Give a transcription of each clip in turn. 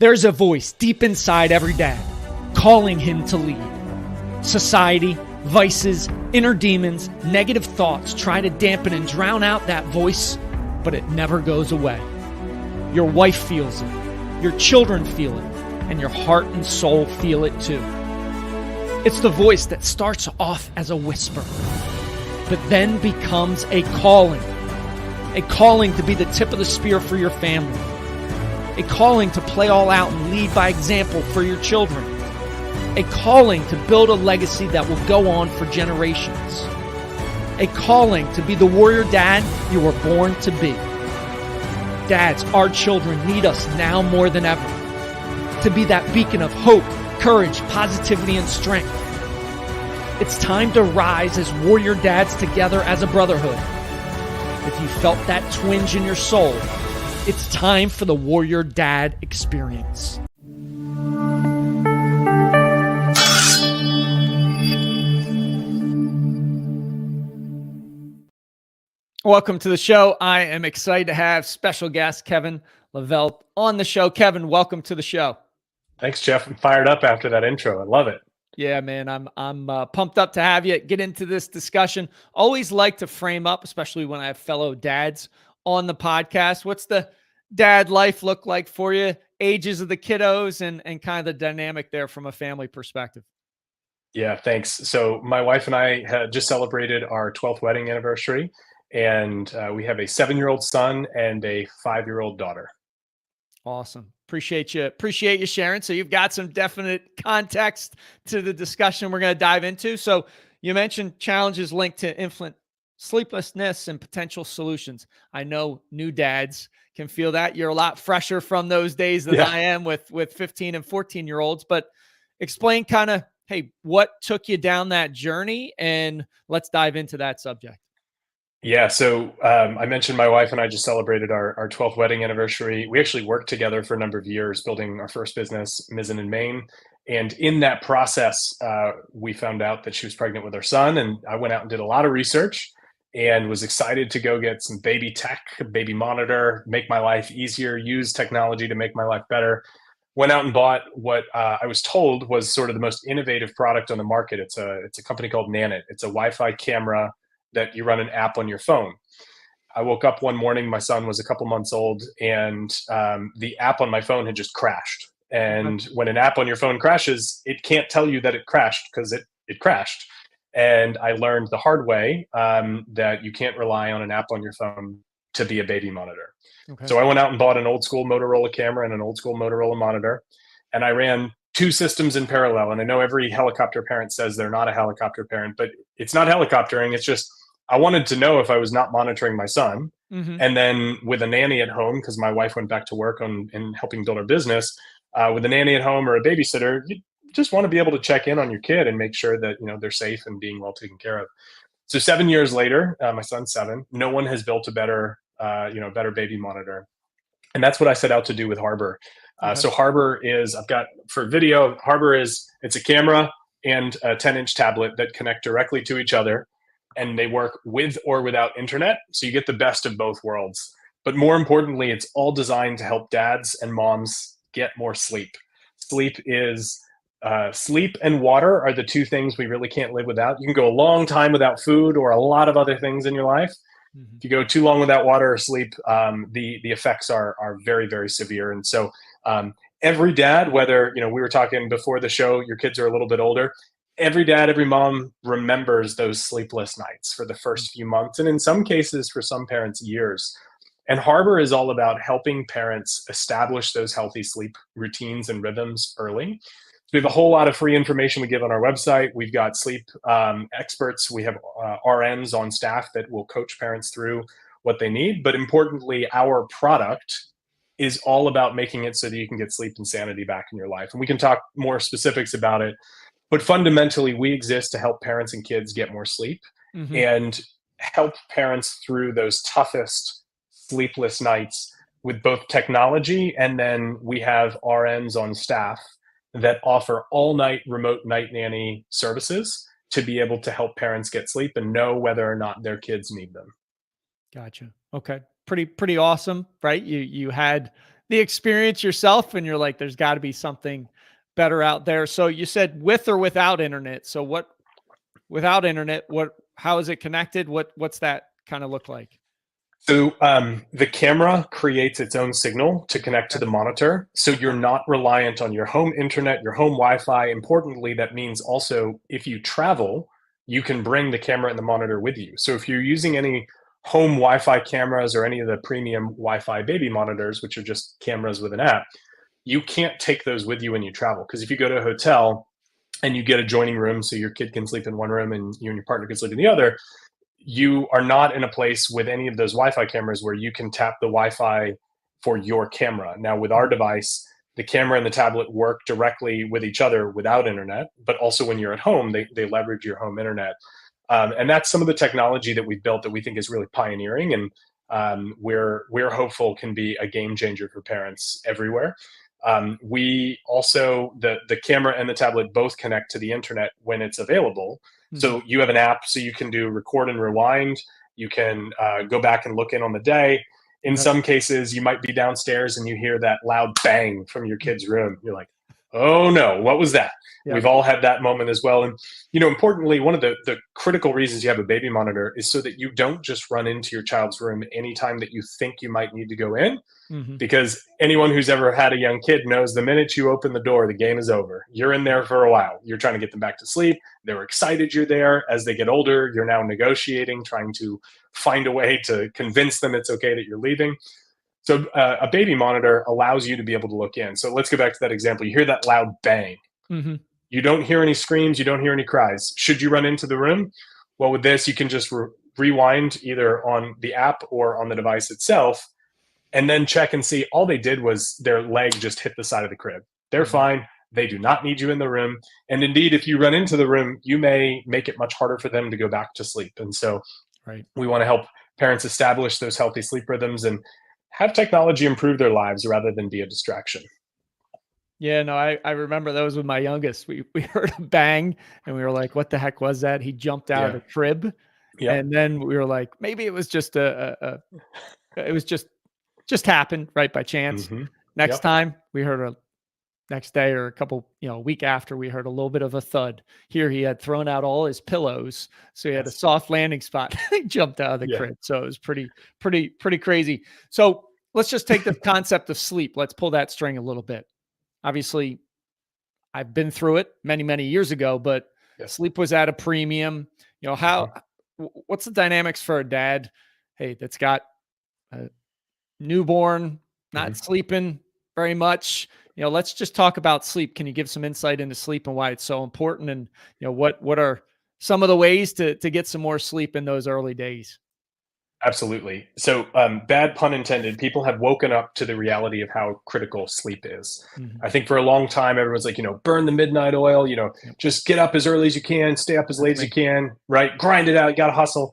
There's a voice deep inside every dad calling him to lead. Society, vices, inner demons, negative thoughts try to dampen and drown out that voice, but it never goes away. Your wife feels it, your children feel it, and your heart and soul feel it too. It's the voice that starts off as a whisper, but then becomes a calling to be the tip of the spear for your family, a calling to play all out and lead by example for your children, a calling to build a legacy that will go on for generations, a calling to be the warrior dad you were born to be. Dads, our children need us now more than ever to be that beacon of hope, courage, positivity, and strength. It's time to rise as warrior dads together as a brotherhood. If you felt that twinge in your soul, it's time for the Warrior Dad Experience. Welcome to the show. I am excited to have special guest Kevin Lavelle on the show. Kevin, welcome to the show. Thanks, Jeff. I'm fired up after that intro. I love it. Yeah, man, I'm pumped up to have you get into this discussion. Always like to frame up, especially when I have fellow dads on the podcast. What's the dad life look like for you? Ages of the kiddos and kind of the dynamic there from a family perspective. Yeah, thanks. So my wife and I had just celebrated our 12th wedding anniversary, and we have a 7-year-old son and a 5-year-old daughter. Awesome. Appreciate you sharing. So you've got some definite context to the discussion we're going to dive into. So you mentioned challenges linked to infant sleeplessness and potential solutions. I know new dads can feel that. You're a lot fresher from those days than I am with 15 and 14-year-olds, but explain kind of, hey, what took you down that journey, and let's dive into that subject. Yeah, so I mentioned my wife and I just celebrated our 12th wedding anniversary. We actually worked together for a number of years building our first business, Mizzen+Main. And in that process, we found out that she was pregnant with our son. And I went out and did a lot of research and was excited to go get some baby tech, baby monitor, make my life easier, use technology to make my life better. Went out and bought what I was told was sort of the most innovative product on the market. It's a company called Nanit. It's a Wi-Fi camera that you run an app on your phone. I woke up one morning, my son was a couple months old, and the app on my phone had just crashed. And when an app on your phone crashes, it can't tell you that it crashed because it crashed. And I learned the hard way that you can't rely on an app on your phone to be a baby monitor. Okay. So I went out and bought an old school Motorola camera and an old school Motorola monitor, and I ran 2 systems in parallel. And I know every helicopter parent says they're not a helicopter parent, but it's not helicoptering. It's just, I wanted to know if I was not monitoring my son. Mm-hmm. And then with a nanny at home, because my wife went back to work and helping build our business, with a nanny at home or a babysitter, you just want to be able to check in on your kid and make sure that, they're safe and being well taken care of. So 7 years later, my son's 7, no one has built a better baby monitor. And that's what I set out to do with Harbor. So Harbor is, I've got for video, Harbor it's a camera and a 10-inch tablet that connect directly to each other, and they work with or without internet. So you get the best of both worlds. But more importantly, it's all designed to help dads and moms get more sleep. Sleep and water are the 2 things we really can't live without. You can go a long time without food or a lot of other things in your life. Mm-hmm. If you go too long without water or sleep, the effects are very, very severe. And so every dad, whether, we were talking before the show, your kids are a little bit older, every dad, every mom remembers those sleepless nights for the first few months. And in some cases, for some parents, years. And Harbor is all about helping parents establish those healthy sleep routines and rhythms early. We have a whole lot of free information we give on our website. We've got sleep experts. We have RNs on staff that will coach parents through what they need. But importantly, our product is all about making it so that you can get sleep and sanity back in your life. And we can talk more specifics about it. But fundamentally, we exist to help parents and kids get more sleep and help parents through those toughest sleepless nights with both technology. And then we have RNs on staff that offer all-night remote night nanny services to be able to help parents get sleep and know whether or not their kids need them. Gotcha. Okay. Pretty awesome, right? You had the experience yourself and you're like, there's got to be something better out there. So you said with or without internet. So without internet, how is it connected? What's that kind of look like? So the camera creates its own signal to connect to the monitor. So you're not reliant on your home internet, your home Wi-Fi. Importantly, that means also if you travel, you can bring the camera and the monitor with you. So if you're using any home Wi-Fi cameras or any of the premium Wi-Fi baby monitors, which are just cameras with an app, you can't take those with you when you travel. Because if you go to a hotel and you get adjoining rooms so your kid can sleep in one room and you and your partner can sleep in the other, you are not in a place with any of those Wi-Fi cameras where you can tap the Wi-Fi for your camera. Now, with our device, the camera and the tablet work directly with each other without internet, but also when you're at home, they leverage your home internet. And that's some of the technology that we've built that we think is really pioneering, and we're hopeful can be a game changer for parents everywhere. We also, the camera and the tablet both connect to the internet when it's available. So you have an app, so you can do record and rewind. You can go back and look in on the day. In some cases, you might be downstairs and you hear that loud bang from your kid's room. You're like, oh no, what was that? Yeah. We've all had that moment as well. And, importantly, one of the critical reasons you have a baby monitor is so that you don't just run into your child's room anytime that you think you might need to go in. Because anyone who's ever had a young kid knows the minute you open the door, the game is over. You're in there for a while. You're trying to get them back to sleep. They're excited you're there. As they get older, you're now negotiating, trying to find a way to convince them it's okay that you're leaving. So a baby monitor allows you to be able to look in. So let's go back to that example. You hear that loud bang. You don't hear any screams. You don't hear any cries. Should you run into the room? Well, with this, you can just rewind either on the app or on the device itself, and then check and see all they did was their leg just hit the side of the crib. They're fine. They do not need you in the room. And indeed, if you run into the room, you may make it much harder for them to go back to sleep. And so we want to help parents establish those healthy sleep rhythms and have technology improve their lives rather than be a distraction. Yeah, no, I remember those with my youngest. We heard a bang and we were like, what the heck was that? He jumped out of the crib. And then we were like, maybe it was just it was just happened right by chance. Next time we heard next day or a week after, we heard a little bit of a thud. Here he had thrown out all his pillows. So he had a soft landing spot. He jumped out of the crib. So it was pretty crazy. So let's just take the concept of sleep. Let's pull that string a little bit. Obviously, I've been through it many, many years ago, but sleep was at a premium. What's the dynamics for a dad, hey, that's got a newborn, not sleeping very much? Let's just talk about sleep. Can you give some insight into sleep and why it's so important? And, what are some of the ways to get some more sleep in those early days? Absolutely. So bad pun intended, people have woken up to the reality of how critical sleep is. I think for a long time, everyone's like, burn the midnight oil, just get up as early as you can, stay up as late as you can, right? Grind it out, you got to hustle.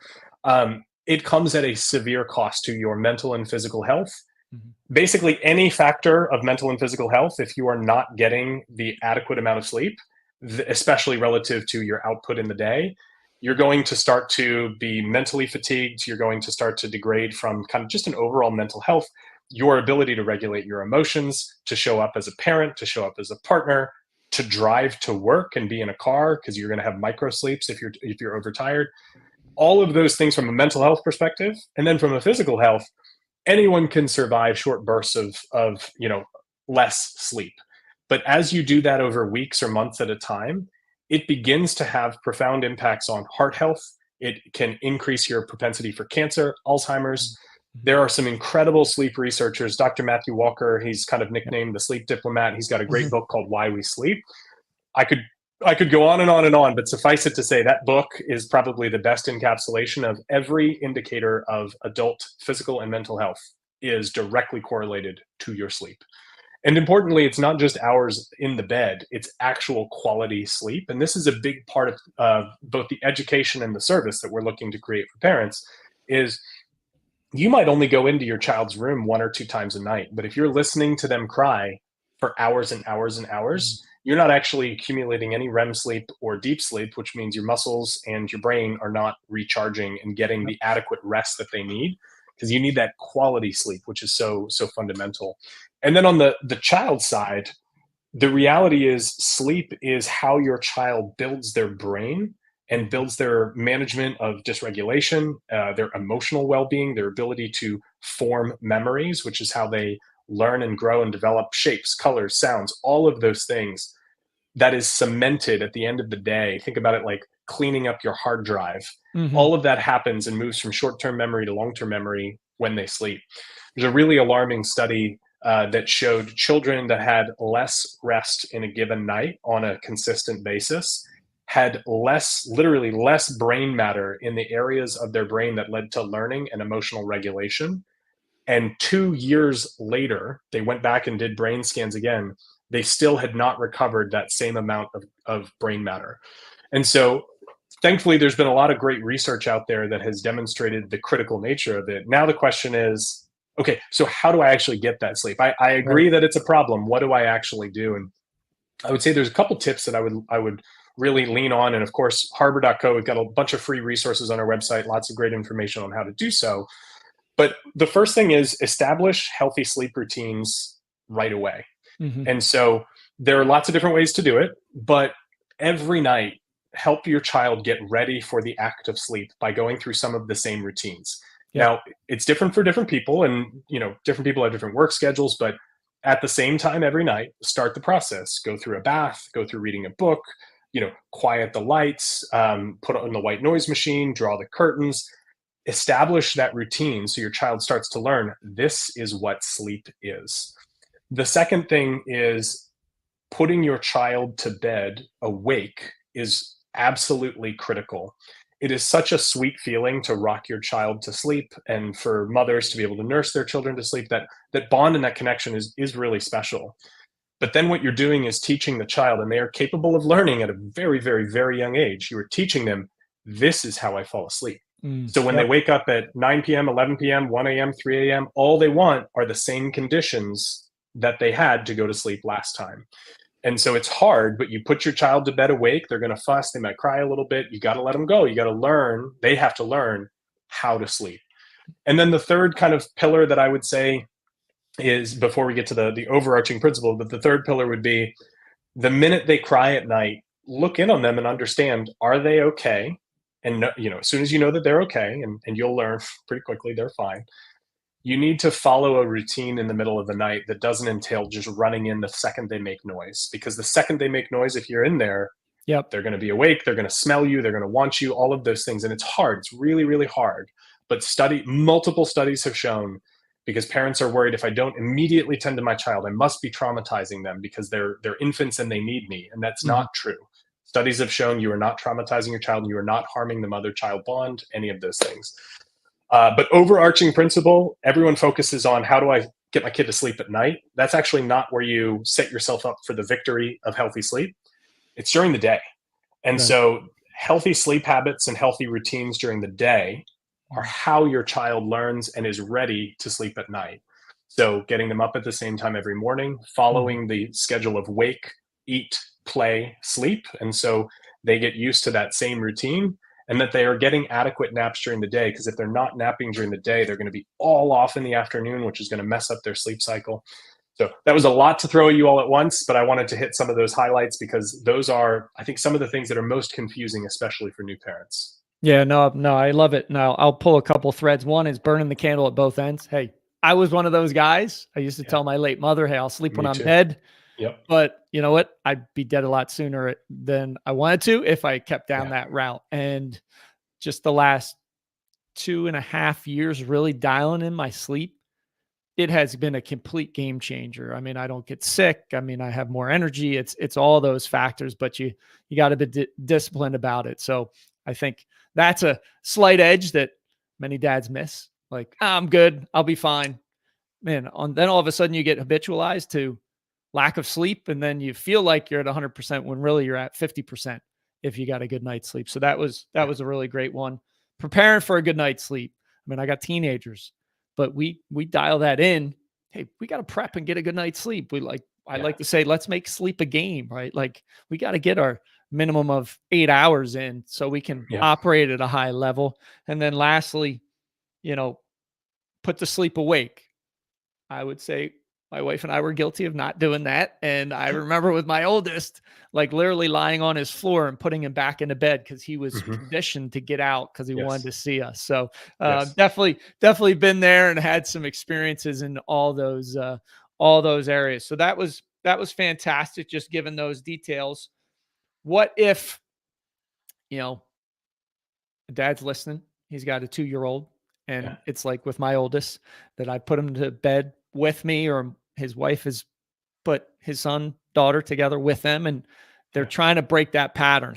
It comes at a severe cost to your mental and physical health. Basically, any factor of mental and physical health, if you are not getting the adequate amount of sleep, especially relative to your output in the day, you're going to start to be mentally fatigued. You're going to start to degrade from kind of just an overall mental health, your ability to regulate your emotions, to show up as a parent, to show up as a partner, to drive to work and be in a car because you're going to have micro sleeps if you're overtired. All of those things from a mental health perspective, and then from a physical health, anyone can survive short bursts of less sleep. But as you do that over weeks or months at a time, it begins to have profound impacts on heart health. It can increase your propensity for cancer, Alzheimer's. There are some incredible sleep researchers. Dr. Matthew Walker, he's kind of nicknamed the sleep diplomat. He's got a great book called Why We Sleep. I could go on and on and on, but suffice it to say that book is probably the best encapsulation of every indicator of adult physical and mental health is directly correlated to your sleep. And importantly, it's not just hours in the bed, it's actual quality sleep. And this is a big part of both the education and the service that we're looking to create for parents is you might only go into your child's room 1 or 2 times a night. But if you're listening to them cry for hours and hours and hours, you're not actually accumulating any REM sleep or deep sleep, which means your muscles and your brain are not recharging and getting the adequate rest that they need. because you need that quality sleep, which is so fundamental. And then on the child side, the reality is sleep is how your child builds their brain and builds their management of dysregulation, their emotional well-being, their ability to form memories, which is how they learn and grow and develop shapes, colors, sounds, all of those things. That is cemented at the end of the day. Think about it like cleaning up your hard drive. Mm-hmm. All of that happens and moves from short-term memory to long-term memory when they sleep. There's a really alarming study that showed children that had less rest in a given night on a consistent basis had literally less brain matter in the areas of their brain that led to learning and emotional regulation. And 2 years later, they went back and did brain scans again. They still had not recovered that same amount of brain matter. And so thankfully, there's been a lot of great research out there that has demonstrated the critical nature of it. Now the question is, okay, so how do I actually get that sleep? I agree that it's a problem. What do I actually do? And I would say there's a couple tips that I would really lean on. And of course, harbor.co, we've got a bunch of free resources on our website, lots of great information on how to do so. But the first thing is establish healthy sleep routines right away. Mm-hmm. And so there are lots of different ways to do it, but every night, help your child get ready for the act of sleep by going through some of the same routines. Yeah. Now, it's different for different people, and different people have different work schedules, but at the same time every night, start the process. Go through a bath, go through reading a book, quiet the lights, put on the white noise machine, draw the curtains, establish that routine so your child starts to learn this is what sleep is. The second thing is putting your child to bed awake is absolutely critical. It is such a sweet feeling to rock your child to sleep, and for mothers to be able to nurse their children to sleep. That bond and that connection is really special. But then what you're doing is teaching the child, and they are capable of learning at a very, very, very young age. You are teaching them, this is how I fall asleep. So when they wake up at 9 p.m., 11 p.m., 1 a.m., 3 a.m., all they want are the same conditions that they had to go to sleep last time. And so it's hard, but you put your child to bed awake, they're going to fuss, they might cry a little bit. You got to let them go. You got to learn, they have to learn how to sleep. And then the third kind of pillar that I would say is, before we get to the overarching principle, but the third pillar would be the minute they cry at night, look in on them and understand, are they okay? And as soon as you know that they're okay, and you'll learn pretty quickly they're fine, you need to follow a routine in the middle of the night that doesn't entail just running in the second they make noise. Because the second they make noise, if you're in there, they're going to be awake, they're going to smell you, they're going to want you, all of those things. And it's hard. It's really, really hard. But multiple studies have shown, because parents are worried, if I don't immediately tend to my child, I must be traumatizing them because they're infants and they need me. And that's not true. Studies have shown you are not traumatizing your child, and you are not harming the mother-child bond, any of those things. But overarching principle, everyone focuses on, how do I get my kid to sleep at night? That's actually not where you set yourself up for the victory of healthy sleep. It's during the day. And so healthy sleep habits and healthy routines during the day are how your child learns and is ready to sleep at night. So getting them up at the same time every morning, following the schedule of wake, eat, play, sleep. And so they get used to that same routine, and that they are getting adequate naps during the day. Because if they're not napping during the day, they're going to be all off in the afternoon, which is going to mess up their sleep cycle. So that was a lot to throw at you all at once, but I wanted to hit some of those highlights because those are, I think, some of the things that are most confusing, especially for new parents. Yeah, no, I love it. Now I'll pull a couple threads. One is burning the candle at both ends. Hey, I was one of those guys. I used to tell my late mother, hey, I'll sleep when I'm dead. Yep. But you know what? I'd be dead a lot sooner than I wanted to if I kept down that route. And just the last 2.5 years really dialing in my sleep, it has been a complete game changer. I mean, I don't get sick. I mean, I have more energy. It's all those factors, but you got to be disciplined about it. So I think that's a slight edge that many dads miss. Like, I'm good, I'll be fine. Man, then all of a sudden you get habitualized to lack of sleep, and then you feel like you're at 100% when really you're at 50% if you got a good night's sleep. So that was a really great one. Preparing for a good night's sleep. I mean, I got teenagers, but we dial that in. Hey, we got to prep and get a good night's sleep. I like to say, let's make sleep a game, right? Like, we got to get our minimum of 8 hours in so we can operate at a high level. And then lastly, put to sleep awake. I would say my wife and I were guilty of not doing that. And I remember with my oldest, like literally lying on his floor and putting him back into bed because he was Hmm. conditioned to get out because he wanted Yes. to see us. So Yes. definitely been there and had some experiences in all those areas. So that was fantastic. Just given those details. What if, you know, dad's listening. He's got a 2-year-old. Yeah. And it's like with my oldest that I put him to bed with me, or his wife has put his son, daughter together with them. And they're Yeah. trying to break that pattern.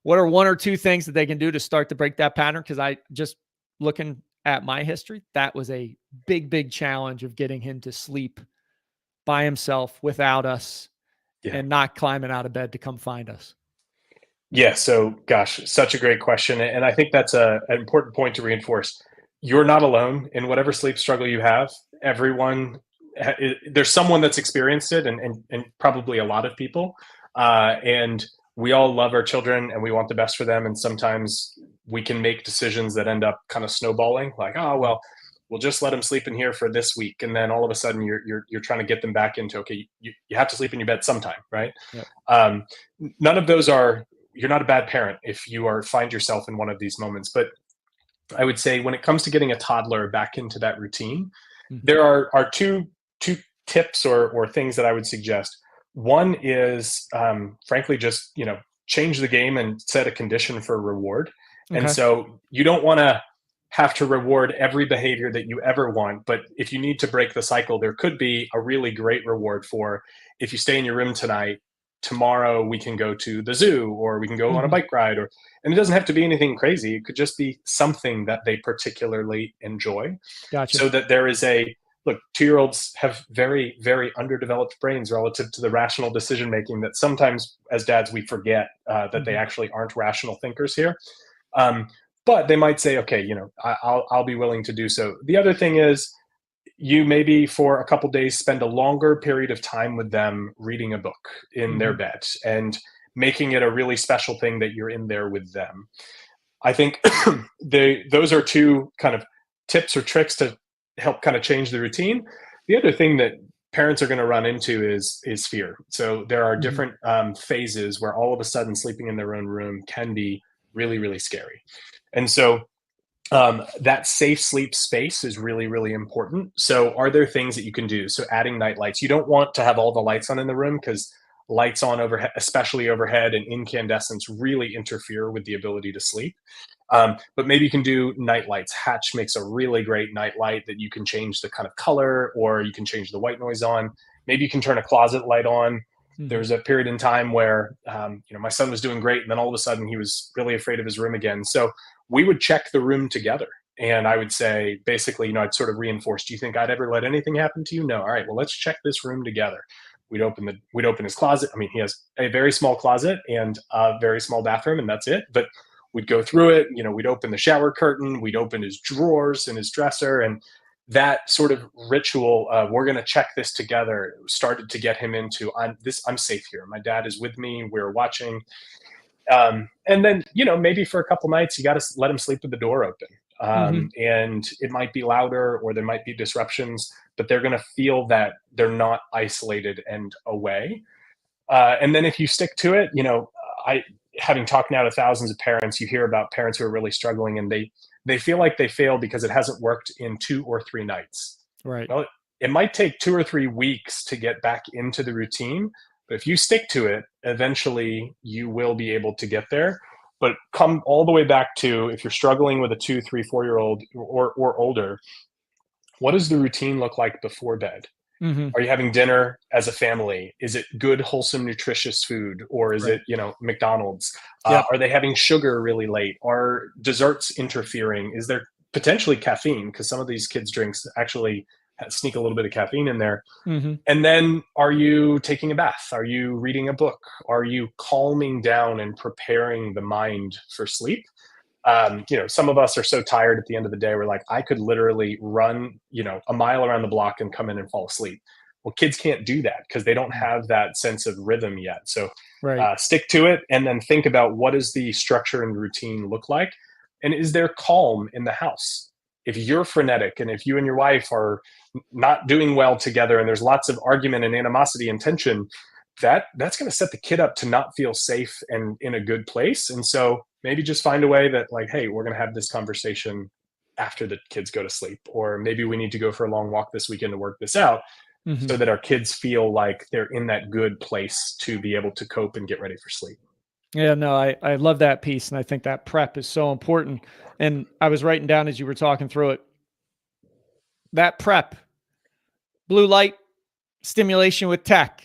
What are 1 or 2 things that they can do to start to break that pattern? Cause I just looking at my history, that was a big challenge of getting him to sleep by himself without us Yeah. and not climbing out of bed to come find us. Yeah. So, gosh, such a great question. And I think that's an important point to reinforce. You're not alone in whatever sleep struggle you have. Everyone, there's someone that's experienced it, and probably a lot of people. And we all love our children and we want the best for them. And sometimes we can make decisions that end up kind of snowballing, like, oh, well, we'll just let them sleep in here for this week. And then all of a sudden you're trying to get them back into, okay, you have to sleep in your bed sometime, right? Yep. Um, None of those are, you're not a bad parent if you find yourself in one of these moments. But I would say when it comes to getting a toddler back into that routine, Mhm. there are two tips or things that I would suggest. One is, frankly, just change the game and set a condition for reward. And Okay. so you don't want to have to reward every behavior that you ever want, but if you need to break the cycle, there could be a really great reward for, if you stay in your room tonight, tomorrow we can go to the zoo, or we can go on a Mhm. bike ride, and it doesn't have to be anything crazy. It could just be something that they particularly enjoy, Gotcha. so that there is a look. 2-year-olds have very, very underdeveloped brains relative to the rational decision making that sometimes as dads we forget that they Mhm. actually aren't rational thinkers here. um, but they might say, okay, I'll be willing to do so. The other thing is, you maybe for a couple days spend a longer period of time with them reading a book in their Mhm. bed, and making it a really special thing that you're in there with them. I think those are two kind of tips or tricks to help kind of change the routine. The other thing that parents are going to run into is fear. So there are Mhm. different phases where all of a sudden sleeping in their own room can be really, really scary. And so that safe sleep space is really, really important. So, are there things that you can do? So, adding night lights. You don't want to have all the lights on in the room, because lights on overhead, especially overhead and incandescents, really interfere with the ability to sleep. But maybe you can do night lights. Hatch makes a really great night light that you can change the kind of color, or you can change the white noise on. Maybe you can turn a closet light on. Mhm. There's a period in time where my son was doing great, and then all of a sudden he was really afraid of his room again. So we would check the room together. And I would say, basically, I'd sort of reinforce, do you think I'd ever let anything happen to you? No. All right, well, let's check this room together. We'd open his closet. I mean, he has a very small closet and a very small bathroom, and that's it. But we'd go through it. We'd open the shower curtain, we'd open his drawers and his dresser, and that sort of ritual, we're going to check this together, started to get him into, I'm safe here. My dad is with me. We're watching. And then, maybe for a couple nights, you got to let them sleep with the door open. Mhm. And it might be louder, or there might be disruptions, but they're going to feel that they're not isolated and away. And then if you stick to it, I, having talked now to thousands of parents, you hear about parents who are really struggling, and they feel like they fail because it hasn't worked in 2 or 3 nights. Right. Well, it might take 2 or 3 weeks to get back into the routine, but if you stick to it, eventually you will be able to get there. But come all the way back to, if you're struggling with a 2, 3, 4-year-old or older, what does the routine look like before bed? Mhm. Are you having dinner as a family? Is it good, wholesome, nutritious food, or is Right. it, McDonald's? Yep. Are they having sugar really late? Are desserts interfering? Is there potentially caffeine? Because some of these kids' drinks actually sneak a little bit of caffeine in there. Mhm. And then, are you taking a bath? Are you reading a book? Are you calming down and preparing the mind for sleep? Some of us are so tired at the end of the day, we're like, I could literally run, a mile around the block and come in and fall asleep. Well, kids can't do that because they don't Mm. have that sense of rhythm yet. So Right. stick to it, and then think about, what does the structure and routine look like? And is there calm in the house? if you're frenetic and if you and your wife are not doing well together and there's lots of argument and animosity and tension, that's going to set the kid up to not feel safe and in a good place. And so maybe just find a way that, like, hey, we're going to have this conversation after the kids go to sleep, or maybe we need to go for a long walk this weekend to work this out, Mm-hmm. so that our kids feel like they're in that good place to be able to cope and get ready for sleep. Yeah, no, I love that piece. And I think that prep is so important. And I was writing down as you were talking through it, that prep, blue light stimulation with tech.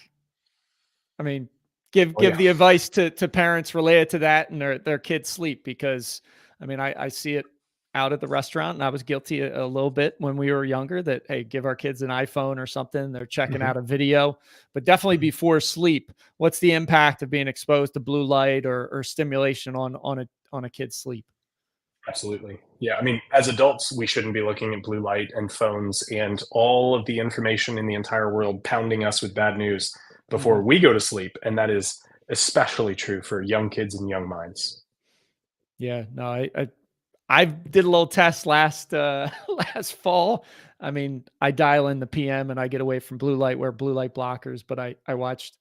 I mean, give the advice to parents related to that and their kids' sleep, because I mean, I see it out at the restaurant, and I was guilty a little bit when we were younger that, hey, give our kids an iPhone or something. They're checking out a video, but definitely before sleep, what's the impact of being exposed to blue light or stimulation on a kid's sleep? Absolutely. Yeah. I mean, as adults, we shouldn't be looking at blue light and phones and all of the information in the entire world pounding us with bad news before we go to sleep. And that is especially true for young kids and young minds. Yeah, no, I did a little test last last fall. I mean, I dial in the PM and I get away from blue light, wear blue light blockers, but I watched,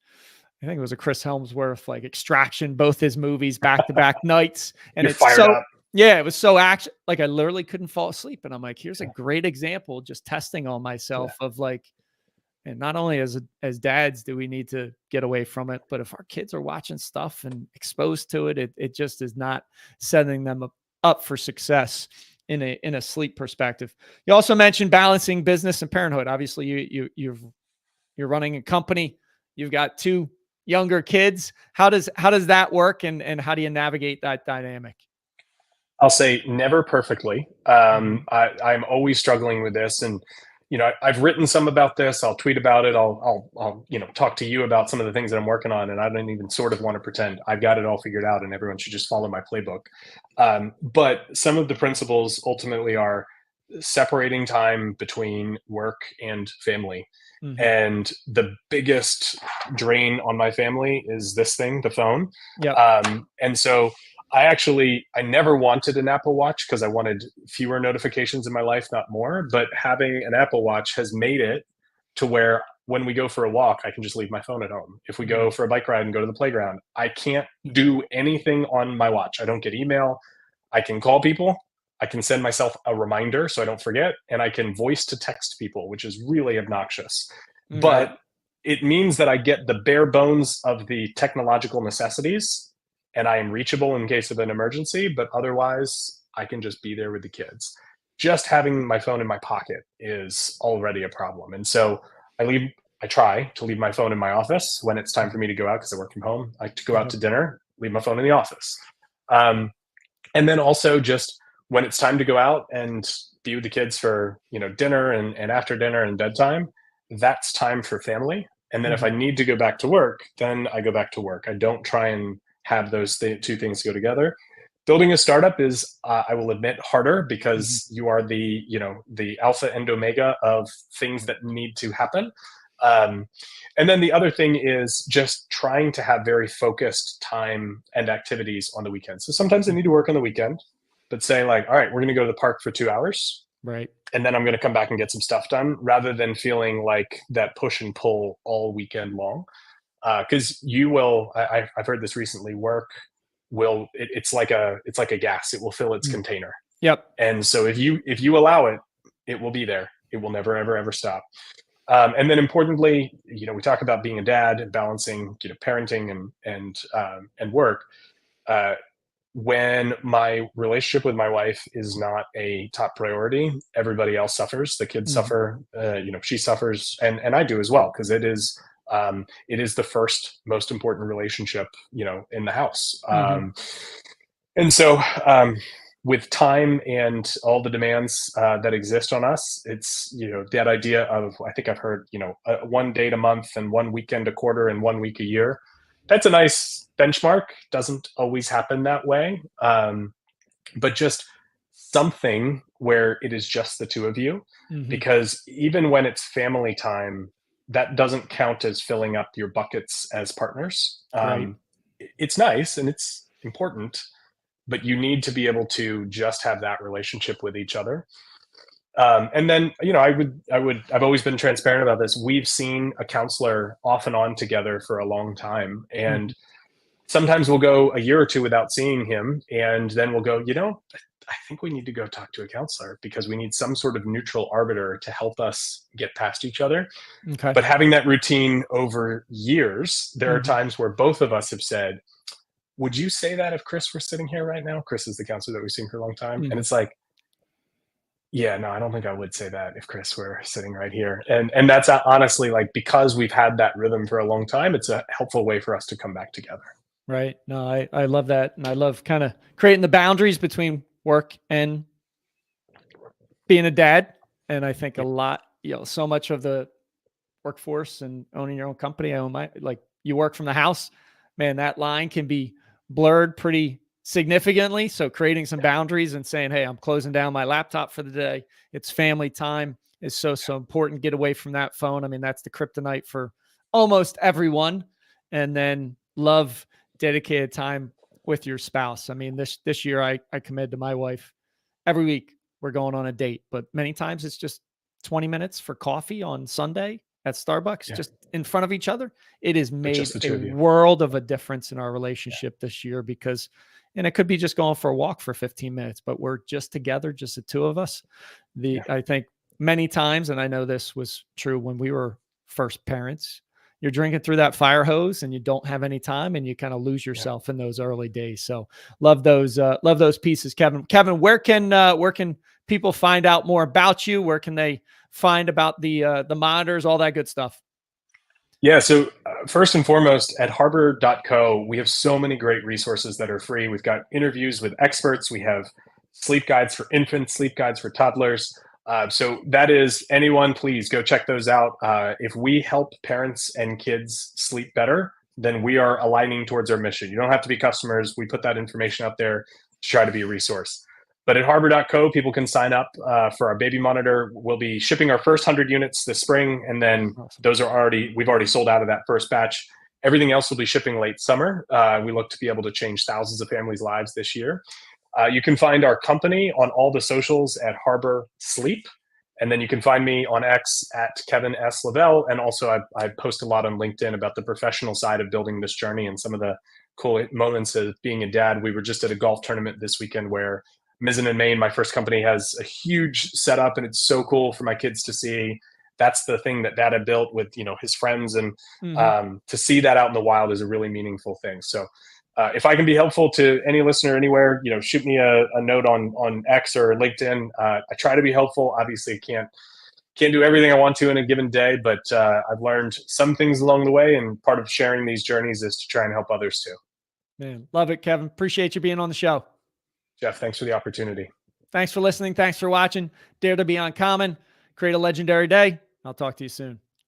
I think it was a Chris Helmsworth, like Extraction, both his movies back to back nights. And You're it's fired so up. yeah, it was so action, like I literally couldn't fall asleep. And I'm like, here's a great example, just testing on myself of like, and not only as dads do we need to get away from it, but if our kids are watching stuff and exposed to it, it just is not setting them up for success in a sleep perspective. You also mentioned balancing business and parenthood. Obviously, you're running a company. You've got two younger kids. How does that work, and how do you navigate that dynamic? I'll say never perfectly. I'm always struggling with this, and I've written some about this. I'll tweet about it. I'll talk to you about some of the things that I'm working on, and I don't even sort of want to pretend I've got it all figured out, and everyone should just follow my playbook. But some of the principles ultimately are separating time between work and family. And the biggest drain on my family is this thing, the phone. And so I never wanted an Apple Watch because I wanted fewer notifications in my life, not more. But having an Apple Watch has made it to where when we go for a walk, I can just leave my phone at home. If we go for a bike ride and go to the playground, I can't do anything on my watch. I don't get email. I can call people. I can send myself a reminder so I don't forget. And I can voice to text people, which is really obnoxious. But it means that I get the bare bones of the technological necessities, and I am reachable in case of an emergency, but otherwise I can just be there with the kids. Just having my phone in my pocket is already a problem. And so I try to leave my phone in my office when it's time for me to go out, because I work from home. I go out to dinner, leave my phone in the office. And then also just when it's time to go out and be with the kids for, dinner and after dinner and bedtime, that's time for family. And then if I need to go back to work, then I go back to work. I don't try and have those two things go together. Building a startup is, I will admit, harder because you are the alpha and omega of things that need to happen. And then the other thing is just trying to have very focused time and activities on the weekend. So sometimes I need to work on the weekend, but say like, all right, we're going to go to the park for 2 hours. Right. And then I'm going to come back and get some stuff done, rather than feeling like that push and pull all weekend long. Because I've heard this recently, work it's like a gas. It will fill its container. Yep. And so if you allow it, it will be there. It will never, ever, ever stop. And then importantly, we talk about being a dad and balancing, parenting and work. When my relationship with my wife is not a top priority, everybody else suffers. The kids suffer, she suffers, and I do as well, because it is the first most important relationship, in the house. And so with time and all the demands that exist on us, it's, that idea of, I think I've heard, one date a month and one weekend a quarter and 1 week a year. That's a nice benchmark. Doesn't always happen that way. But just something where it is just the two of you, because even when it's family time, that doesn't count as filling up your buckets as partners. It's nice and it's important, but you need to be able to just have that relationship with each other. And then, I've always been transparent about this. We've seen a counselor off and on together for a long time. And sometimes we'll go a year or two without seeing him. And then we'll go, I think we need to go talk to a counselor because we need some sort of neutral arbiter to help us get past each other. Okay. But having that routine over years, there are times where both of us have said, would you say that if Chris were sitting here right now? Chris is the counselor that we've seen for a long time. And it's like, yeah, no, I don't think I would say that if Chris were sitting right here. And that's honestly, like, because we've had that rhythm for a long time, it's a helpful way for us to come back together. Right. No, I love that. And I love kind of creating the boundaries between work and being a dad. And I think a lot, so much of the workforce and owning your own company, you work from the house, man, that line can be blurred pretty significantly. So creating some boundaries and saying, hey, I'm closing down my laptop for the day. It's family time is so important. Get away from that phone. I mean, that's the kryptonite for almost everyone. And then love dedicated time with your spouse. I mean, this year I committed to my wife every week we're going on a date, but many times it's just 20 minutes for coffee on Sunday at Starbucks, just in front of each other. It has made a world of a difference in our relationship this year because, and it could be just going for a walk for 15 minutes, but we're just together, just the two of us. I think many times, and I know this was true when we were first parents, you're drinking through that fire hose and you don't have any time and you kind of lose yourself in those early days. So love those pieces, Kevin. Kevin, where can people find out more about you? Where can they find about the monitors, all that good stuff? Yeah. So first and foremost, at harbor.co, we have so many great resources that are free. We've got interviews with experts. We have sleep guides for infants, sleep guides for toddlers. So that is anyone, please go check those out. If we help parents and kids sleep better, then we are aligning towards our mission. You don't have to be customers. We put that information out there to try to be a resource. But at harbor.co, people can sign up for our baby monitor. We'll be shipping our first 100 units this spring. And then we've already sold out of that first batch. Everything else will be shipping late summer. We look to be able to change thousands of families' lives this year. You can find our company on all the socials at Harbor Sleep. And then you can find me on X at Kevin S. Lavelle. And also I post a lot on LinkedIn about the professional side of building this journey and some of the cool moments of being a dad. We were just at a golf tournament this weekend where Mizzen+Main, my first company, has a huge setup, and it's so cool for my kids to see. That's the thing that Dad had built with his friends, and to see that out in the wild is a really meaningful thing. So if I can be helpful to any listener anywhere, shoot me a note on X or LinkedIn. I try to be helpful. Obviously, can't do everything I want to in a given day, but I've learned some things along the way, and part of sharing these journeys is to try and help others too. Man, love it, Kevin. Appreciate you being on the show. Jeff, thanks for the opportunity. Thanks for listening. Thanks for watching. Dare to be uncommon. Create a legendary day. I'll talk to you soon.